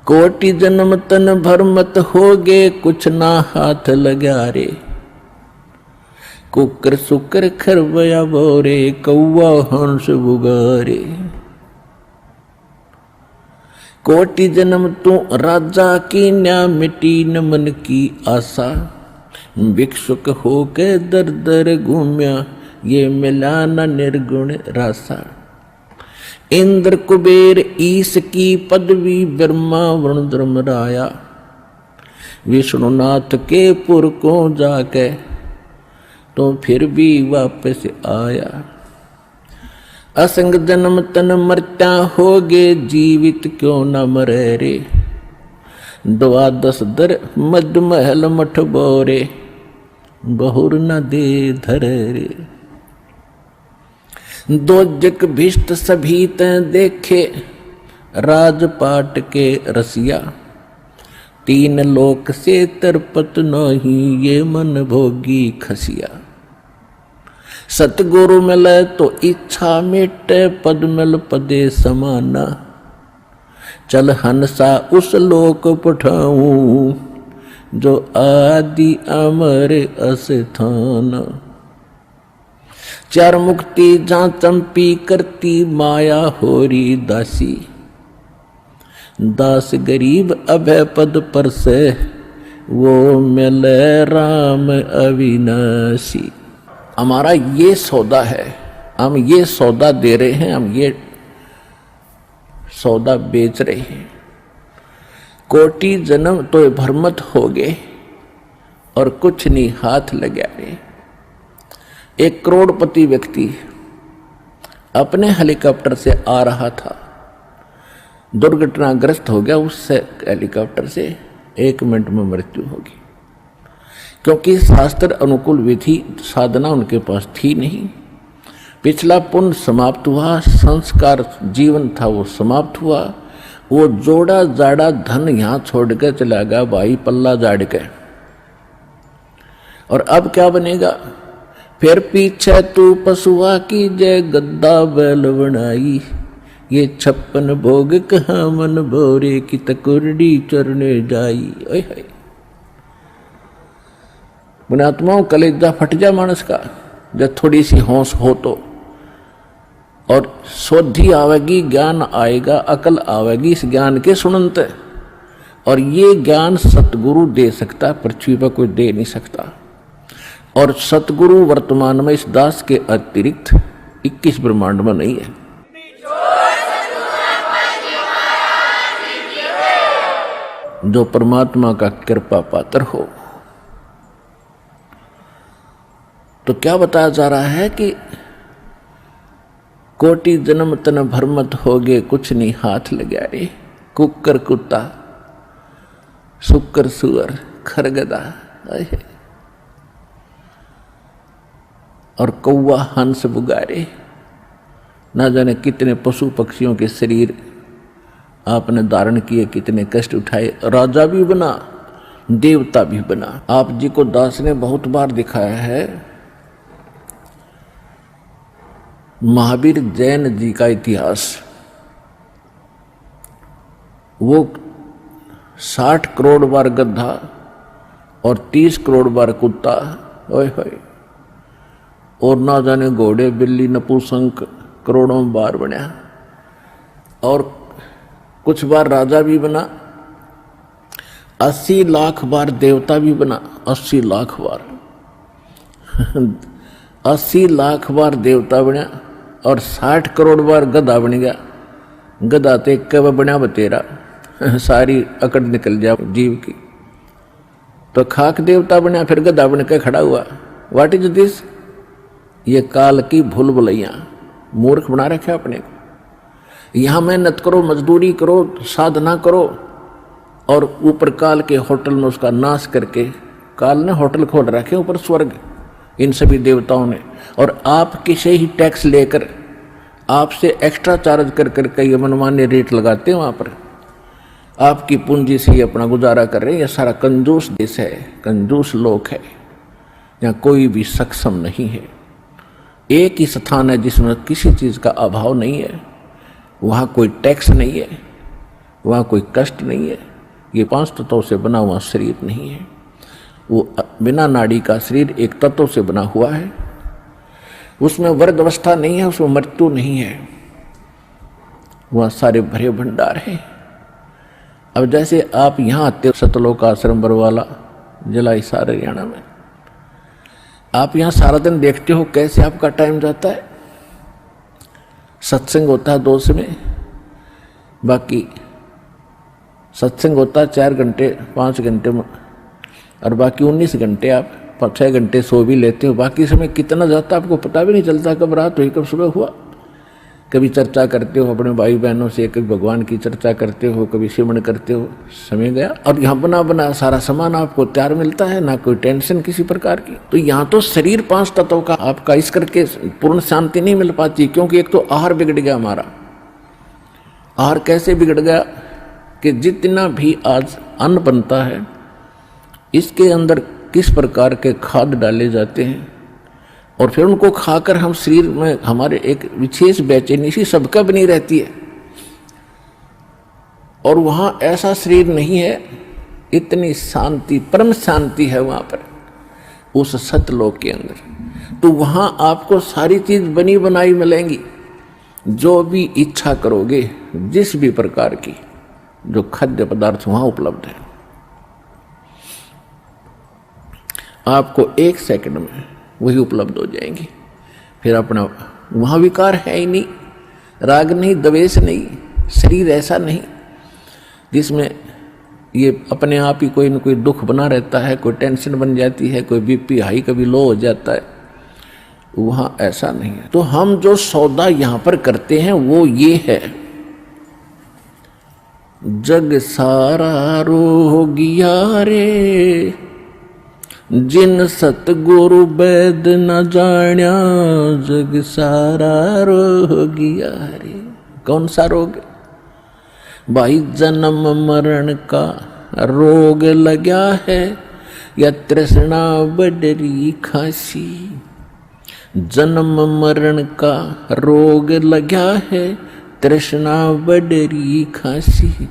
कोटि जन्म तन भर मत होगे, कुछ ना हाथ लगा रे। कुकर सुकर खरबया बोरे, कौवा हंस बुगारे। कोटि जन्म तू राजा की न्या, मिटी न मन की आशा। भिक्षुक होके दर दर घूम्या, ये मिला न निर्गुण रासा। इंद्र कुबेर ईश की पदवी, ब्रह्मा वरुण धर्मराया। विष्णुनाथ के पुर को जाके तो फिर भी वापस आया। असंग जन्म तन मरत्या होगे, जीवित क्यों न मरे रे। द्वादश दर मद महल मठ बोरे, बहुर न दे धरे रे। दोजक भिष्ट सभी तैं देखे, राजपाट के रसिया। तीन लोक से तरपत नहीं, ये मन भोगी खसिया। सतगुरु मिले तो इच्छा मिटे, पद मिल पदे समाना। चल हंसा उस लोक पठाऊं, जो आदि अमर अस्थान। चार मुक्ति जहाँ चंपी करती, माया होरी दासी। दास गरीब अभय पद पर से, वो मिले राम अविनाशी। हमारा ये सौदा है, हम ये सौदा दे रहे हैं, हम ये सौदा बेच रहे हैं। कोटि जन्म तो भरमत हो गए, और कुछ नहीं हाथ लगा रे। एक करोड़पति व्यक्ति अपने हेलीकॉप्टर से आ रहा था, दुर्घटनाग्रस्त हो गया। उससे हेलीकॉप्टर से 1 मिनट में मृत्यु होगी, क्योंकि शास्त्र अनुकूल विधि साधना उनके पास थी नहीं। पिछला पुण्य समाप्त हुआ, संस्कार जीवन था वो समाप्त हुआ। वो जोड़ा जाड़ा धन यहाँ छोड़ के चला गया भाई, पल्ला जाड़ के। और अब क्या बनेगा? फिर पीछे तू पशुआ की जय, गद्दा बैल बनाई। ये 56 भोग कहाँ मन भोरे, की तकुरडी चरने जाई। ओए हाय, पुण्यात्माओं कलेजा फट जा मानस का, जब थोड़ी सी होश हो तो। और शोधी आवेगी, ज्ञान आएगा, अकल आवेगी इस ज्ञान के सुनते। और ये ज्ञान सतगुरु दे सकता, पृथ्वी पर कोई दे नहीं सकता। और सतगुरु वर्तमान में इस दास के अतिरिक्त 21 ब्रह्मांड में नहीं है। जो परमात्मा का कृपा पात्र हो। तो क्या बताया जा रहा है कि कोटि जन्म तन भरमत होगे, कुछ नहीं हाथ लगा रे। कुकर कुत्ता, सुकर सुअर, खरगदा और कौवा हंस बुगारे। ना जाने कितने पशु पक्षियों के शरीर आपने धारण किए, कितने कष्ट उठाए। राजा भी बना, देवता भी बना। आप जी को दास ने बहुत बार दिखाया है। महावीर जैन जी का इतिहास, वो 60 करोड़ बार गधा और 30 करोड़ बार कुत्ता, ओए होए, और ना जाने घोड़े बिल्ली नपुंसक करोड़ों बार बना। और कुछ बार राजा भी बना, 80 लाख बार देवता भी बना। 80 लाख बार 80 लाख बार देवता बना, और 60 करोड़ बार गधा बन गया। गधा तो एक कब बना बतेरा, सारी अकड़ निकल जा जीव की। तो खाक देवता बना, फिर गधा बन के खड़ा हुआ। What is this? ये काल की भूल भुलैया, मूर्ख बना रखे अपने को। यहां मेहनत करो, मजदूरी करो, साधना करो, और ऊपर काल के होटल में उसका नाश करके, काल ने होटल खोल रखे ऊपर स्वर्ग, इन सभी देवताओं ने। और आप किसे ही टैक्स लेकर, आपसे एक्स्ट्रा चार्ज कर करके ये मनमान्य रेट लगाते हैं। वहाँ पर आपकी पूंजी से ही अपना गुजारा कर रहे हैं। यह सारा कंजूस देश है, कंजूस लोक है, यहाँ कोई भी सक्षम नहीं है। एक ही स्थान है जिसमें किसी चीज़ का अभाव नहीं है, वहाँ कोई टैक्स नहीं है, वहाँ कोई कष्ट नहीं है। ये 5 तत्वों से बना हुआ शरीर नहीं है, वो बिना नाड़ी का शरीर एक तत्व से बना हुआ है। उसमें वर्ग अवस्था नहीं है, उसमें मृत्यु नहीं है, वहाँ सारे भरे भंडार हैं। अब जैसे आप यहाँ आते हो सतलोक आश्रम बरवाला जिला हिसार हरियाणा में, आप यहाँ सारा दिन देखते हो कैसे आपका टाइम जाता है। सत्संग होता है 2 समय, बाकी सत्संग होता है 4 घंटे 5 घंटे में, और बाकी 19 घंटे आप 6 घंटे सो भी लेते हो। बाकी समय कितना जाता है आपको पता भी नहीं चलता, कब रात हुई कब सुबह हुआ। कभी चर्चा करते हो अपने भाई बहनों से, कभी भगवान की चर्चा करते हो, कभी सिमरन करते हो, समय गया। और यहाँ बना बना सारा सामान आपको तैयार मिलता है, ना कोई टेंशन किसी प्रकार की। तो यहाँ तो शरीर 5 तत्वों का आपका इस करके पूर्ण शांति नहीं मिल पाती, क्योंकि एक तो आहार बिगड़ गया हमारा। आहार कैसे बिगड़ गया कि जितना भी आज अन्न बनता है इसके अंदर किस प्रकार के खाद डाले जाते हैं, और फिर उनको खाकर हम शरीर में हमारे एक विशेष बेचैनी सी सबका बनी रहती है। और वहाँ ऐसा शरीर नहीं है, इतनी शांति परम शांति है वहाँ पर उस सतलोक के अंदर। तो वहाँ आपको सारी चीज बनी बनाई मिलेंगी, जो भी इच्छा करोगे जिस भी प्रकार की जो खाद्य पदार्थ वहाँ उपलब्ध है, आपको 1 सेकंड में वही उपलब्ध हो जाएंगे। फिर अपना वहाँ विकार है ही नहीं, राग नहीं, द्वेष नहीं, शरीर ऐसा नहीं जिसमें ये अपने आप ही कोई न कोई दुख बना रहता है, कोई टेंशन बन जाती है, कोई बीपी हाई कभी लो हो जाता है। वहाँ ऐसा नहीं है। तो हम जो सौदा यहाँ पर करते हैं वो ये है, जग सारा रोगिया रे, जिन सतगुरु वैद न जाण्या, जग सारा रोगिया रे। कौन सा रोग? भाई जन्म मरण का रोग लगा है, या तृष्णा बडरी खासी। जन्म मरण का रोग लगा है, तृष्णा बडरी खासी।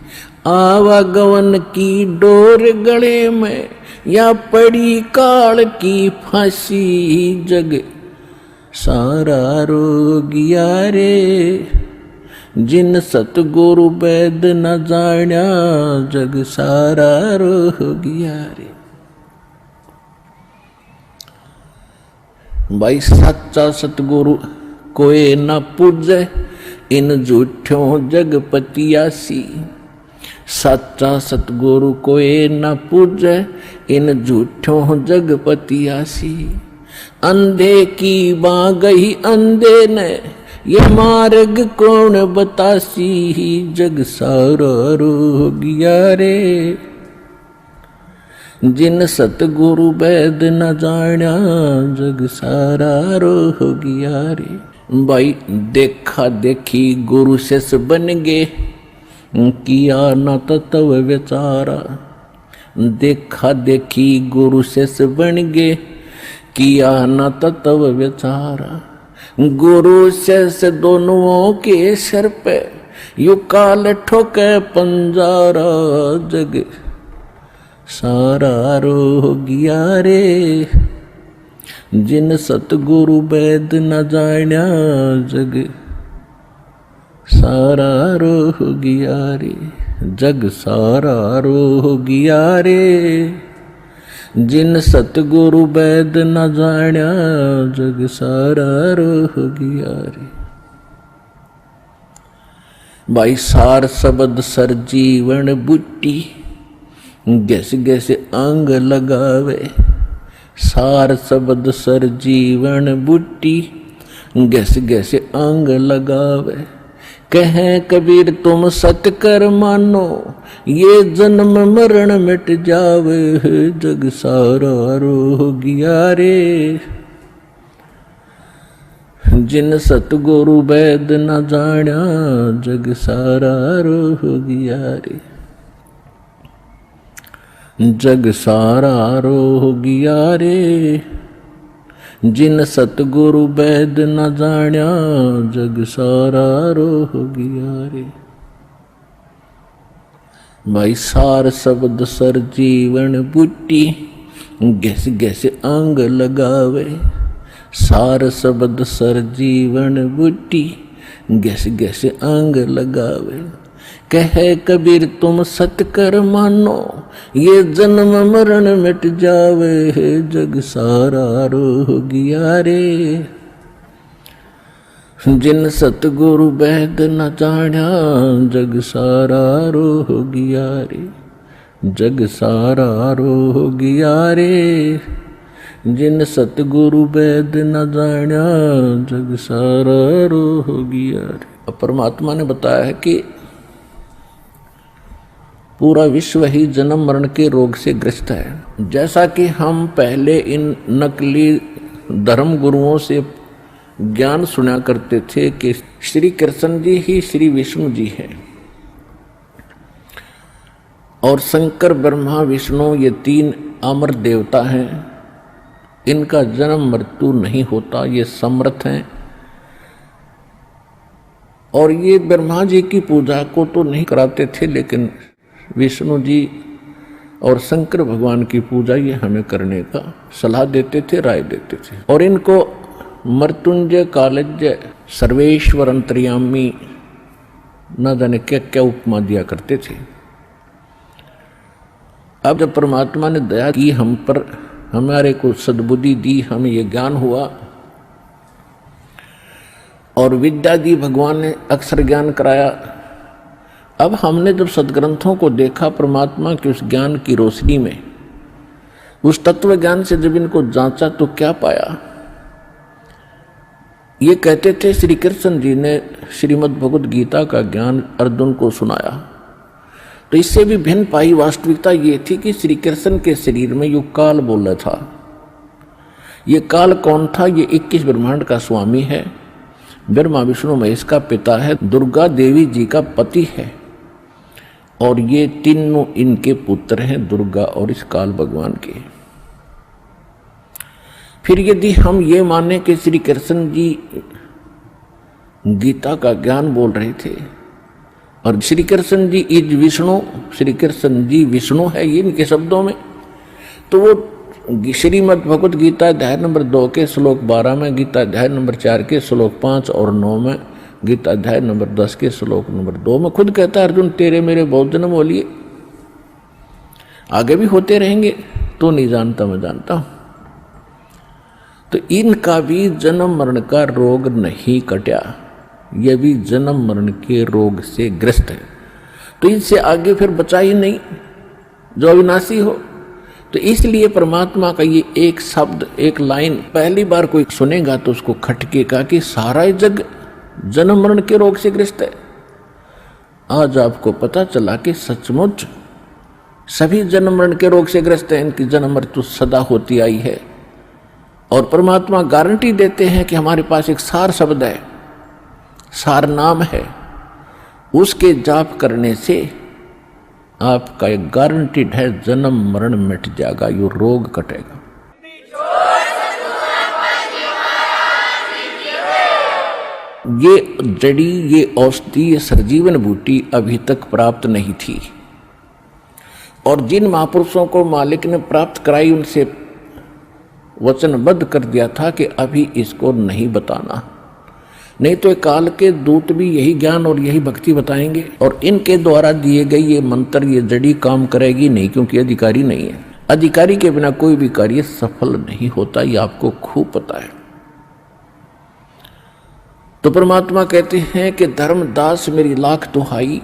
आवागमन की डोर गले में, या पड़ी काल की फांसी। जग सारा रोगिया रे, जिन सतगुरु वैद न जाण्या, जग सारा रोगिया रे। भाई सच्चा सतगुरु कोई न पूजे, इन झूठों जगपतियासी। सच्चा सतगुरु कोई न पूजे, इन झूठों जगपतियासी। अंधे की बाँ गई अंधे ने, ये मार्ग कौन बतासी। जग सारा रोगिया रे, जिन सतगुरु वैद न जाण्या, जग सारा रोगिया रे। भाई देखा देखी गुरु शिष बन गे, किया न तत्व विचारा। देखा देखी गुरु शिष बन गे, किया न तत्व विचारा। गुरु शिष दोनों के सिर पे, यू काल ठोके पंजारा। जग सारा रोगिया रे, जिन सतगुरु वैद न जाण्या, जग सारा रोगिया रे। जग सारा रोगिया रे, जिन सतगुरु वैद न जाण्या, जग सारा रोगिया रे। भाई सार शब्द सर जीवन बूटी, गैस गैस अंग लगावे। सार शब्द सर जीवन बूटी, गैस गैस अंग लगावे। कहें कबीर तुम सत कर मानो, ये जन्म मरण मिट जावे। जग सारा रोगिया रे, जिन सतगुरु वैद न जाण्या, जग सारा रोगिया रे। जग सारा रोगिया रे, जिन सतगुरु वैद न जाण्या, जग सारा रोगिया रे। भाई सार शब्द सर जीवन बूटी, गैस गैस अंग लगावे। सार शब्द सर जीवन बूटी, गैस गैस अंग लगावे। कहे कबीर तुम सत कर मानो, ये जन्म मरण मिट जावे। जग सारा रोगिया रे, जिन सतगुरु बैद न जाण्या। जग सारा रोगिया रे, जग सारा रोगिया रे। जिन सतगुरु बैद न जाण्या। जग सारा रोगिया रे। परमात्मा ने बताया है कि पूरा विश्व ही जन्म मरण के रोग से ग्रस्त है। जैसा कि हम पहले इन नकली धर्म गुरुओं से ज्ञान सुना करते थे कि श्री कृष्ण जी ही श्री विष्णु जी हैं और शंकर ब्रह्मा विष्णु ये तीन अमर देवता हैं, इनका जन्म मृत्यु नहीं होता, ये समर्थ हैं। और ये ब्रह्मा जी की पूजा को तो नहीं कराते थे, लेकिन विष्णु जी और शंकर भगवान की पूजा ये हमें करने का सलाह देते थे, राय देते थे। और इनको मृत्युंजय, कालज्य, सर्वेश्वर, अंतर्यामी न जाने क्या क्या उपमा दिया करते थे। अब जब परमात्मा ने दया की हम पर, हमारे को सद्बुद्धि दी, हमें ये ज्ञान हुआ और विद्या दी, भगवान ने अक्षर ज्ञान कराया। अब हमने जब सदग्रंथों को देखा परमात्मा के उस ज्ञान की रोशनी में, उस तत्व ज्ञान से जब इनको जांचा तो क्या पाया। ये कहते थे श्री कृष्ण जी ने श्रीमद् भगवद गीता का ज्ञान अर्जुन को सुनाया, तो इससे भी भिन्न पाई वास्तविकता ये थी कि श्री कृष्ण के शरीर में यो काल बोला था। ये काल कौन था? ये 21 ब्रह्मांड का स्वामी है, ब्रह्मा विष्णु महेश का पिता है, दुर्गा देवी जी का पति है, और ये तीनों इनके पुत्र हैं, दुर्गा और इस काल भगवान के। फिर यदि हम ये माने कि श्री कृष्ण जी गीता का ज्ञान बोल रहे थे और श्री कृष्ण जी इज विष्णु, श्री कृष्ण जी विष्णु है ये इनके शब्दों में, तो वो श्रीमद् भगवद गीता अध्याय नंबर 2 के श्लोक 12 में, गीता अध्याय नंबर 4 के श्लोक 5 और 9 में, गीता अध्याय नंबर 10 के श्लोक नंबर 2 में खुद कहता है अर्जुन तेरे मेरे बहुत जन्म हो लिए, आगे भी होते रहेंगे, तो नहीं जानता मैं जानता हूं। तो इनका भी जन्म मरण का रोग नहीं कटा, यह भी जन्म मरण के रोग से ग्रस्त है। तो इससे आगे फिर बचा ही नहीं जो अविनाशी हो। तो इसलिए परमात्मा का ये एक शब्द, एक लाइन पहली बार कोई सुनेगा तो उसको खटकेगा कि सारा जग जन्म मरण के रोग से ग्रस्त है। आज आपको पता चला कि सचमुच सभी जन्म मरण के रोग से ग्रस्त हैं, इनकी जन्म मृत्यु सदा होती आई है। और परमात्मा गारंटी देते हैं कि हमारे पास एक सार शब्द है, सार नाम है, उसके जाप करने से आपका एक गारंटीड है जन्म मरण मिट जाएगा, यो रोग कटेगा। ये जड़ी, ये औषधि, ये सर्जीवन बूटी अभी तक प्राप्त नहीं थी, और जिन महापुरुषों को मालिक ने प्राप्त कराई उनसे वचनबद्ध कर दिया था कि अभी इसको नहीं बताना, नहीं तो काल के दूत भी यही ज्ञान और यही भक्ति बताएंगे, और इनके द्वारा दिए गए ये मंत्र, ये जड़ी काम करेगी नहीं, क्योंकि अधिकारी नहीं है। अधिकारी के बिना कोई भी कार्य सफल नहीं होता, ये आपको खूब पता है। तो परमात्मा कहते हैं कि धर्मदास मेरी लाख दुहाई,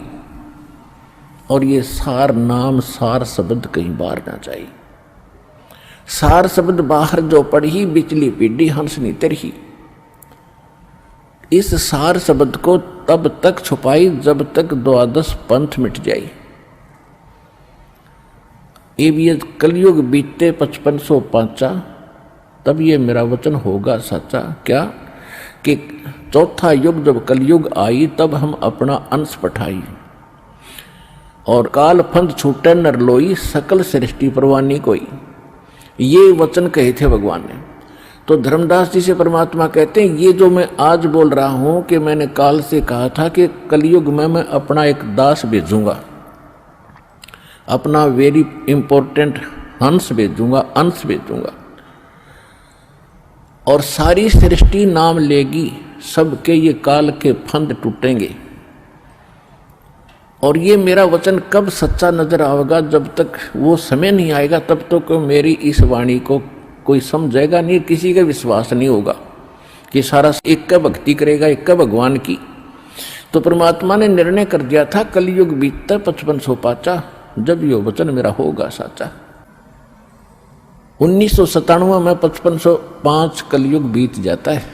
और ये सार नाम, सार शब्द कहीं बाहर ना जाए। सार शब्द बाहर जो पढ़ी, बिचली पीढ़ी हंस नी तरही। इस सार शब्द को तब तक छुपाई जब तक 12 पंथ मिट जाए। ये कलयुग बीतते 5505, तब ये मेरा वचन होगा सच्चा। क्या कि चौथा युग जब कलयुग आई, तब हम अपना अंश पठाई, और काल फंद छूटे नर लोई, सकल सृष्टि परवानी कोई। ये वचन कहे थे भगवान ने। तो धर्मदास जी से परमात्मा कहते हैं ये जो मैं आज बोल रहा हूं कि मैंने काल से कहा था कि कलयुग में मैं अपना एक दास भेजूंगा, अपना वेरी इंपॉर्टेंट अंश भेजूंगा और सारी सृष्टि नाम लेगी, सबके ये काल के फंद टूटेंगे। और ये मेरा वचन कब सच्चा नजर आएगा? जब तक वो समय नहीं आएगा तब तक तो मेरी इस वाणी को कोई समझेगा नहीं, किसी का विश्वास नहीं होगा कि सारा एक का भक्ति करेगा, एक का भगवान की। तो परमात्मा ने निर्णय कर दिया था कलयुग बीतता 5500 पाचा, जब यो वचन मेरा होगा साचा। 1997 में 5505 कलयुग बीत जाता है।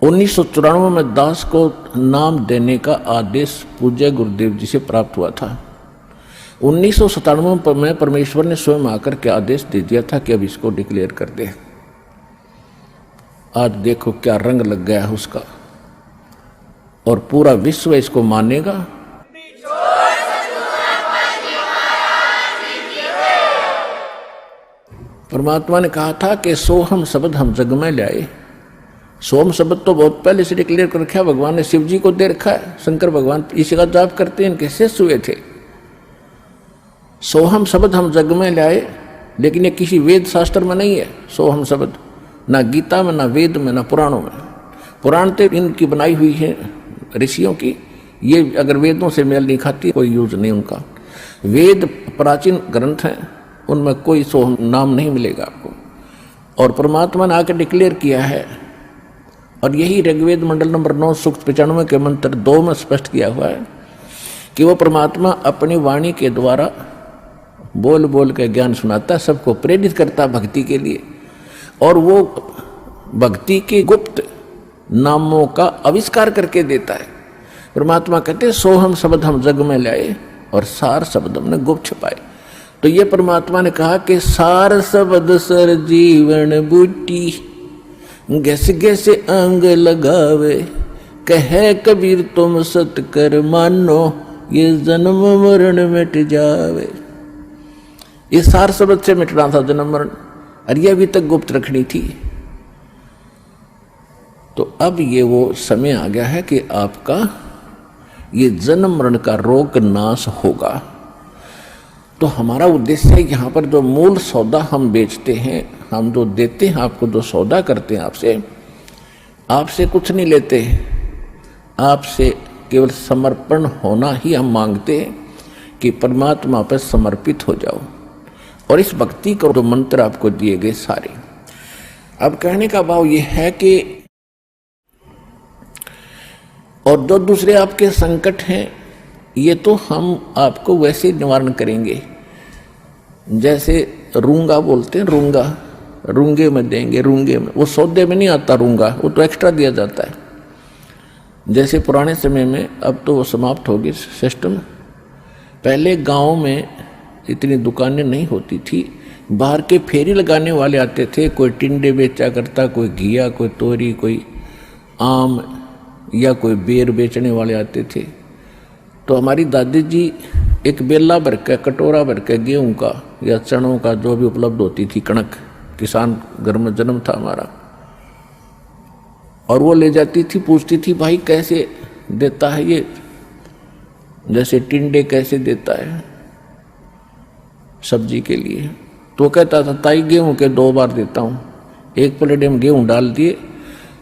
1994 में दास को नाम देने का आदेश पूज्य गुरुदेव जी से प्राप्त हुआ था। 1997 में परमेश्वर ने स्वयं आकर के आदेश दे दिया था कि अब इसको डिक्लेयर कर दे। आज देखो क्या रंग लग गया है उसका, और पूरा विश्व इसको मानेगा। परमात्मा ने कहा था कि सोहम शब्द हम जग में लाए। सोम शब्द तो बहुत पहले से डिक्लेयर कर रखा है, भगवान ने शिव जी को दे रखा है। शंकर भगवान इसी का जाप करते हैं, इनके शिष्य हुए थे। सोहम शब्द हम जग में लाए, लेकिन ये किसी वेद शास्त्र में नहीं है। सोहम शब्द ना गीता में, ना वेद में, ना पुराणों में। पुराण तो इनकी बनाई हुई है ऋषियों की, ये अगर वेदों से मेल नहीं खाती कोई यूज नहीं उनका। वेद प्राचीन ग्रंथ हैं, उनमें कोई सोहम नाम नहीं मिलेगा आपको। और परमात्मा ने आकर डिक्लेयर किया है, और यही ऋग्वेद मंडल नंबर 9 सूक्त 95 के मंत्र 2 में स्पष्ट किया हुआ है कि वो परमात्मा अपनी वाणी के द्वारा बोल बोल के ज्ञान सुनाता है, सबको प्रेरित करता है भक्ति के लिए। और वो भक्ति के गुप्त नामों का आविष्कार करके देता है। परमात्मा कहते हैं सोहम शब्द हम जग में लाए और सार शब्द हमने गुप्त छुपाए। तो ये परमात्मा ने कहा कि सार शब्द सर जीवन बूटी, गैस गैस अंग लगावे, कहे कबीर तुम सत कर मानो, ये जन्म मरण मिट जावे। इस सार शब्द से मिटना था जन्म मरण, और ये अभी तक गुप्त रखनी थी। तो अब ये वो समय आ गया है कि आपका ये जन्म मरण का रोग नाश होगा। तो हमारा उद्देश्य है यहाँ पर जो मूल सौदा हम बेचते हैं, हम जो देते हैं आपको, जो सौदा करते हैं आपसे कुछ नहीं लेते, आपसे केवल समर्पण होना ही हम मांगते हैं कि परमात्मा पर समर्पित हो जाओ। और इस भक्ति को जो मंत्र आपको दिए गए सारे, अब कहने का भाव ये है कि और जो दूसरे आपके संकट हैं ये तो हम आपको वैसे निवारण करेंगे। जैसे रूंगा बोलते हैं, रूंगे में देंगे, रूंगे में, वो सौदे में नहीं आता रूंगा, वो तो एक्स्ट्रा दिया जाता है। जैसे पुराने समय में, अब तो वो समाप्त होगी सिस्टम। पहले गांव में इतनी दुकानें नहीं होती थी, बाहर के फेरी लगाने वाले आते थे, कोई टिंडे बेचा करता, कोई घिया, कोई तोरी, कोई आम या कोई बेर बेचने वाले आते थे। तो हमारी दादी जी एक बेला भर के, कटोरा भर के गेहूँ का या चनों का जो भी उपलब्ध होती थी, कणक, किसान घर में जन्म था हमारा, और वो ले जाती थी, पूछती थी भाई कैसे देता है ये, जैसे टिंडे कैसे देता है सब्जी के लिए। तो कहता था ताई गेहूँ के 2 बार देता हूँ, 1 प्लेट में गेहूँ डाल दिए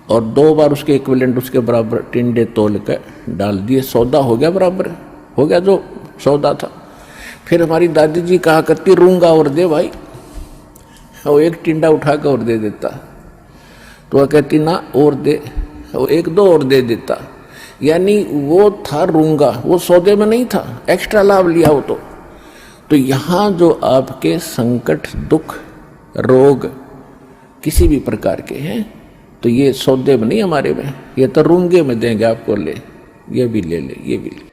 और 2 बार उसके इक्विवेलेंट उसके बराबर टिंडे तोल कर डाल दिए, सौदा हो गया, बराबर हो गया जो सौदा था। फिर हमारी दादी जी कहा करती रूंगा और दे भाई, वो 1 टिंडा उठा कर और दे देता। तो वह कहती ना और दे, वो 1-2 और दे देता। यानी वो था रूंगा, वो सौदे में नहीं था, एक्स्ट्रा लाभ लिया हो। तो यहाँ जो आपके संकट, दुख, रोग किसी भी प्रकार के हैं, तो ये सौदे में नहीं हमारे में, ये तो रूंगे में देंगे आपको, ले ये भी ले, ये भी ले।